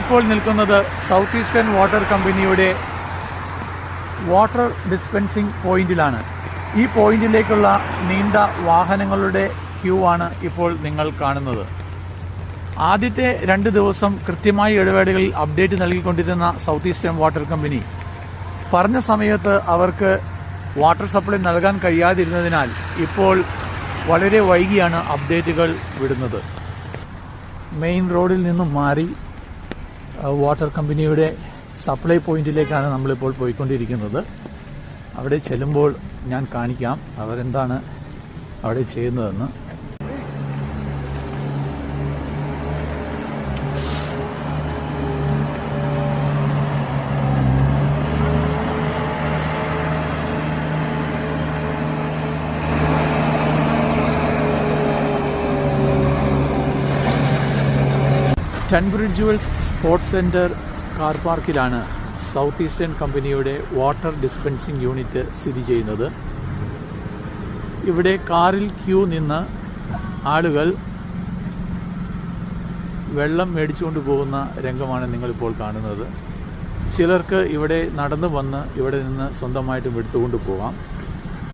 ഞാനിപ്പോൾ നിൽക്കുന്നത് south Eastern water കമ്പനിയുടെ വാട്ടർ ഡിസ്പെൻസിംഗ് പോയിന്റിലാണ്. ഈ പോയിന്റിലേക്കുള്ള നീണ്ട വാഹനങ്ങളുടെ ക്യൂ ആണ് ഇപ്പോൾ നിങ്ങൾ കാണുന്നത്. ആദ്യത്തെ 2 ദിവസം കൃത്യമായ ഇടവേളകളിൽ അപ്ഡേറ്റ് നൽകിക്കൊണ്ടിരുന്ന സൗത്ത് ഈസ്റ്റേൺ വാട്ടർ കമ്പനി പറഞ്ഞ സമയത്ത് അവർക്ക് വാട്ടർ സപ്ലൈ നൽകാൻ കഴിയാതിരുന്നതിനാൽ ഇപ്പോൾ വളരെ വൈകിയാണ് അപ്ഡേറ്റുകൾ വിടുന്നത്. മെയിൻ റോഡിൽ നിന്നും മാറി വാട്ടർ കമ്പനിയുടെ സപ്ലൈ പോയിന്റിലേക്കാണ് നമ്മളിപ്പോൾ പോയിക്കൊണ്ടിരിക്കുന്നത്. അവിടെ ചെല്ലുമ്പോൾ ഞാൻ കാണിക്കാം അവരെന്താണ് അവിടെ ചെയ്യുന്നതെന്ന്. Tunbridge Wells sports centre car പാർക്കിലാണ് സൗത്ത് ഈസ്റ്റേൺ കമ്പനിയുടെ വാട്ടർ ഡിസ്പെൻസിംഗ് യൂണിറ്റ് സ്ഥിതി ചെയ്യുന്നത്. ഇവിടെ കാറിൽ ക്യൂ നിന്ന് ആളുകൾ വെള്ളം മേടിച്ചുകൊണ്ട് പോകുന്ന രംഗമാണ് നിങ്ങളിപ്പോൾ കാണുന്നത്. ചിലർക്ക് ഇവിടെ നടന്നു വന്ന് ഇവിടെ നിന്ന് സ്വന്തമായിട്ടും എടുത്തുകൊണ്ട് പോകാം.